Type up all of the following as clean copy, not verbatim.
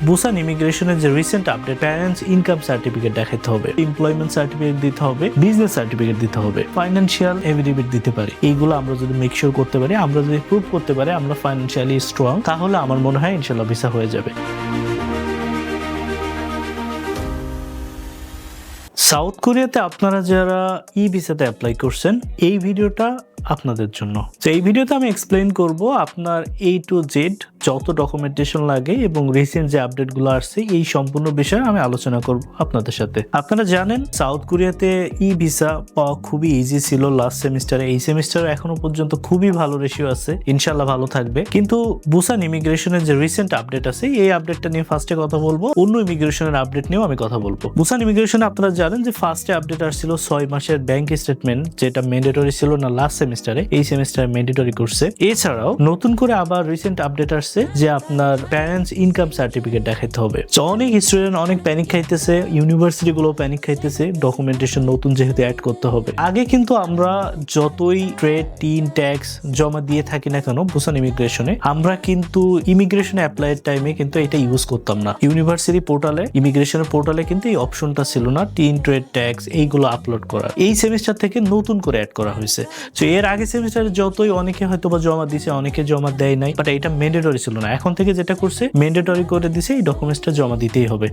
Busan ইমিগ্রেশনের যে recent update, parents income certificate দেখাতে হবে, এমপ্লয়মেন্ট সার্টিফিকেট দিতে হবে, বিজনেস সার্টিফিকেট দিতে হবে, ফাইন্যান্সিয়াল এফিডেভিট দিতে পারি। এইগুলো আমরা যদি মেক শিওর করতে পারি, আমরা যদি প্রুভ করতে পারি আমরা ফাইন্যান্সিয়ালি স্ট্রং, তাহলে আমার মনে হয় ইনশাল্লাহ ভিসা হয়ে যাবে। সাউথ কোরিয়াতে আপনারা যারা ই ভিসাতে অ্যাপ্লাই করছেন, এই ভিডিওটা আপনাদের জন্য। তো এই ভিডিওতে আমি এক্সপ্লেইন করব আপনার A to Z যত ডকুমেন্টেশন লাগে এবং রিসেন্ট যে আপডেটগুলো আসছে এই সম্পূর্ণ বিষয়ে আমি আলোচনা করব আপনাদের সাথে। আপনারা জানেন সাউথ কোরিয়াতে ই ভিসা পাওয়া খুবই ইজি ছিল লাস্ট সেমিস্টারে। এই সেমিস্টারে এখনো পর্যন্ত খুবই ভালো রেশিও আছে, ইনশাল্লাহ ভালো থাকবে। কিন্তু বুসান ইমিগ্রেশনের যে রিসেন্ট আপডেট আছে এই আপডেটটা নিয়ে ফার্স্টে কথা বলবো, অন্য ইমিগ্রেশনের আপডেট নিয়েও আমি কথা বলবো। বুসান ইমিগ্রেশনে আপনারা জানেন যে ফার্স্টে আপডেট আসছিল 6 মাসের ব্যাংক স্টেটমেন্ট, যেটা ম্যান্ডেটরি ছিল না লাস্ট সেমিস্টারে, এই সেমিস্টারে ম্যান্ডেটরি করছে। এছাড়াও নতুন করে আবার রিসেন্ট আপডেট আসছে যে আপনার প্যারেন্টস ইনকাম সার্টিফিকেট দেখাতে হবে। তো অনেক স্টুডেন্ট অনেক প্যানিক খাইতেছে, ইউনিভার্সিটি গুলো প্যানিক খাইতেছে, ডকুমেন্টেশন নতুন যেহেতু অ্যাড করতে হবে। আগে কিন্তু আমরা যতই ট্রেড, টিন, ট্যাক্স জমা দিয়ে থাকি না কেন বুসান ইমিগ্রেশনে, আমরা কিন্তু ইমিগ্রেশন অ্যাপ্লাইয়ের টাইমে কিন্তু এটা ইউজ করতাম না। ইউনিভার্সিটি পোর্টালে, ইমিগ্রেশনের পোর্টালে কিন্তু এই অপশনটা ছিল না টিন, ট্রেড, ট্যাক্স এইগুলো আপলোড করা। এই সেমিস্টার থেকে নতুন করে অ্যাড করা হয়েছে। তো এর আগে সেমিস্টারে যতই অনেকে হয়তো বা জমা দিছে, অনেকে জমা দেয় নাই, বাট এটা ম্যান্ডেটরি ছিল না। এখন থেকে যেটা করছে ম্যান্ডেটরি করে দিছে, এই ডকুমেন্টসটা জমা দিতেই হবে।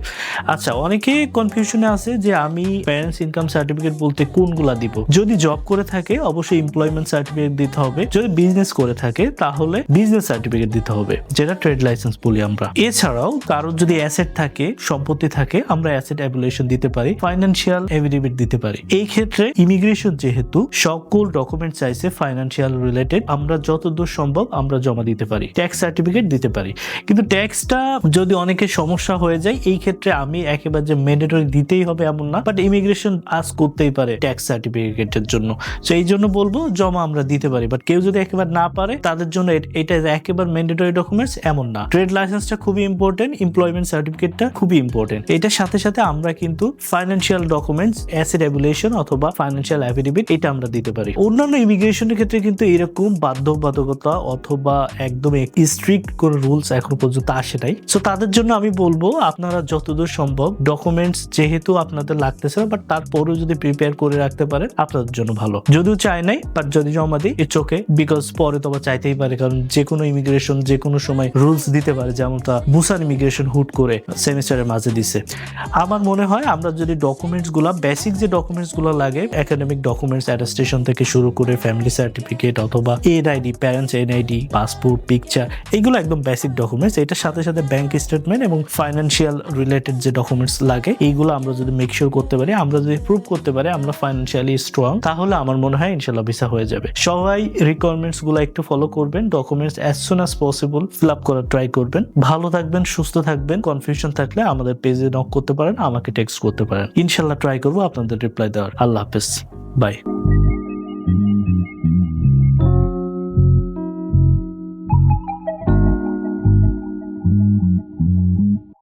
আচ্ছা, অনেকে কনফিউশনে আছে যে আমি প্যারেন্টস ইনকাম সার্টিফিকেট বলতে কোনগুলা দিব। যদি জব করে থাকে অবশ্যই এমপ্লয়মেন্ট সার্টিফিকেট দিতে হবে, যদি বিজনেস করে থাকে তাহলে বিজনেস সার্টিফিকেট দিতে হবে, যেটা ট্রেড লাইসেন্স বলি আমরা। এছাড়াও কারোর যদি অ্যাসেট থাকে, সম্পত্তি থাকে, আমরা অ্যাসেট অ্যাভুলেশন দিতে পারি, ফাইন্যান্সিয়াল এফিডেভিট দিতে পারি। এই ক্ষেত্রে ইমিগ্রেশন যেহেতু সকল ডকুমেন্ট চাইছে ফাইন্যান্সিয়াল রিলেটেড, আমরা যতদূর সম্ভব আমরা জমা দিতে পারি, ট্যাক্স সার্টিফিকেট দিতে পারি। কিন্তু ট্যাক্সটা যদি অনেকের সমস্যা হয়ে যায়, এই ক্ষেত্রে আমি একেবারে যে ম্যান্ডেটরি দিতেই হবে এমন না, বাট ইমিগ্রেশন আজ করতেই পারে ট্যাক্স সার্টিফিকেটের জন্য। তো এই জন্য বলবো জমা আমরা দিতে পারি, বাট কেউ যদি একেবারে না পারে তাদের জন্য এটা একেবারে ম্যান্ডেটরি ডকুমেন্টস এমন না। ট্রেড লাইসেন্সটা খুবই ইম্পর্টেন্ট, এমপ্লয়মেন্ট সার্টিফিকেটটা খুবই ইম্পর্টেন্ট। এটার সাথে সাথে আমরা কিন্তু ফাইন্যান্সিয়াল ডকুমেন্টস, অ্যাসেট অ্যাভুলেশন অথবা ফাইন্যান্সিয়াল এফিডেভিট এটা আমরা দিতে পারি। অন্যান্য ইমিগ্রেশনের ক্ষেত্রে কিন্তু এরকম বাধ্যবাধকতা অথবা একদম স্ট্রিক্ট কোন রুলস এখন পর্যন্ত আসে নাই। সো তাদের জন্য আমি বলবো আপনারা যতদূর সম্ভব ডকুমেন্টস যেহেতু আপনাদের লাগতেছে, বাট তারপরেও যদি প্রিপেয়ার করে রাখতে পারেন আপনাদের জন্য ভালো। যদিও চাই নাই, বাট যদি জমা দিই ইটস ওকে, বিকজ পরে তো চাইতেই পারে, কারণ যে কোনো ইমিগ্রেশন যে কোনো সময় রুলস দিতে পারে, যেমনটা বুসান ইমিগ্রেশন হুট করে সেমিস্টারের মাঝে দিছে। আমার মনে হয় আমরা যদি ডকুমেন্টস গুলা, বেসিক যে ডকুমেন্টস গুলো লাগে, একাডেমিক ডকুমেন্টস, অ্যাটেস্টেশন থেকে শুরু করে ফ্যামিলি সার্টিফিকেট অথবা NID, parents NID, passport, picture, এগুলো একদম বেসিক ডকুমেন্টস। এটার সাথে সাথে ব্যাংক স্টেটমেন্ট এবং ফাইন্যান্সিয়াল রিলেটেড যে ডকুমেন্টস লাগে, এইগুলো আমরা যদি মেক শিওর করতে পারি, আমরা যদি প্রুভ করতে পারি আমরা ফাইন্যান্সিয়ালি স্ট্রং, তাহলে আমার মনে হয় ইনশাল্লাহ ভিসা হয়ে যাবে। সবাই রিকোয়ারমেন্টস গুলো একটু ফলো করবেন, documents as soon as possible fill up করার ট্রাই করবেন। ভালো থাকবেন, সুস্থ থাকবেন। কনফিউশন থাকলে আমাদের পেজে নক করতে পারেন, আমাকে টেক্সট করতে পারেন। ইনশাল্লাহ ট্রাই করবো আপনাদের রিপ্লাই দেওয়ার। আল্লাহ হাফেজ, বাই।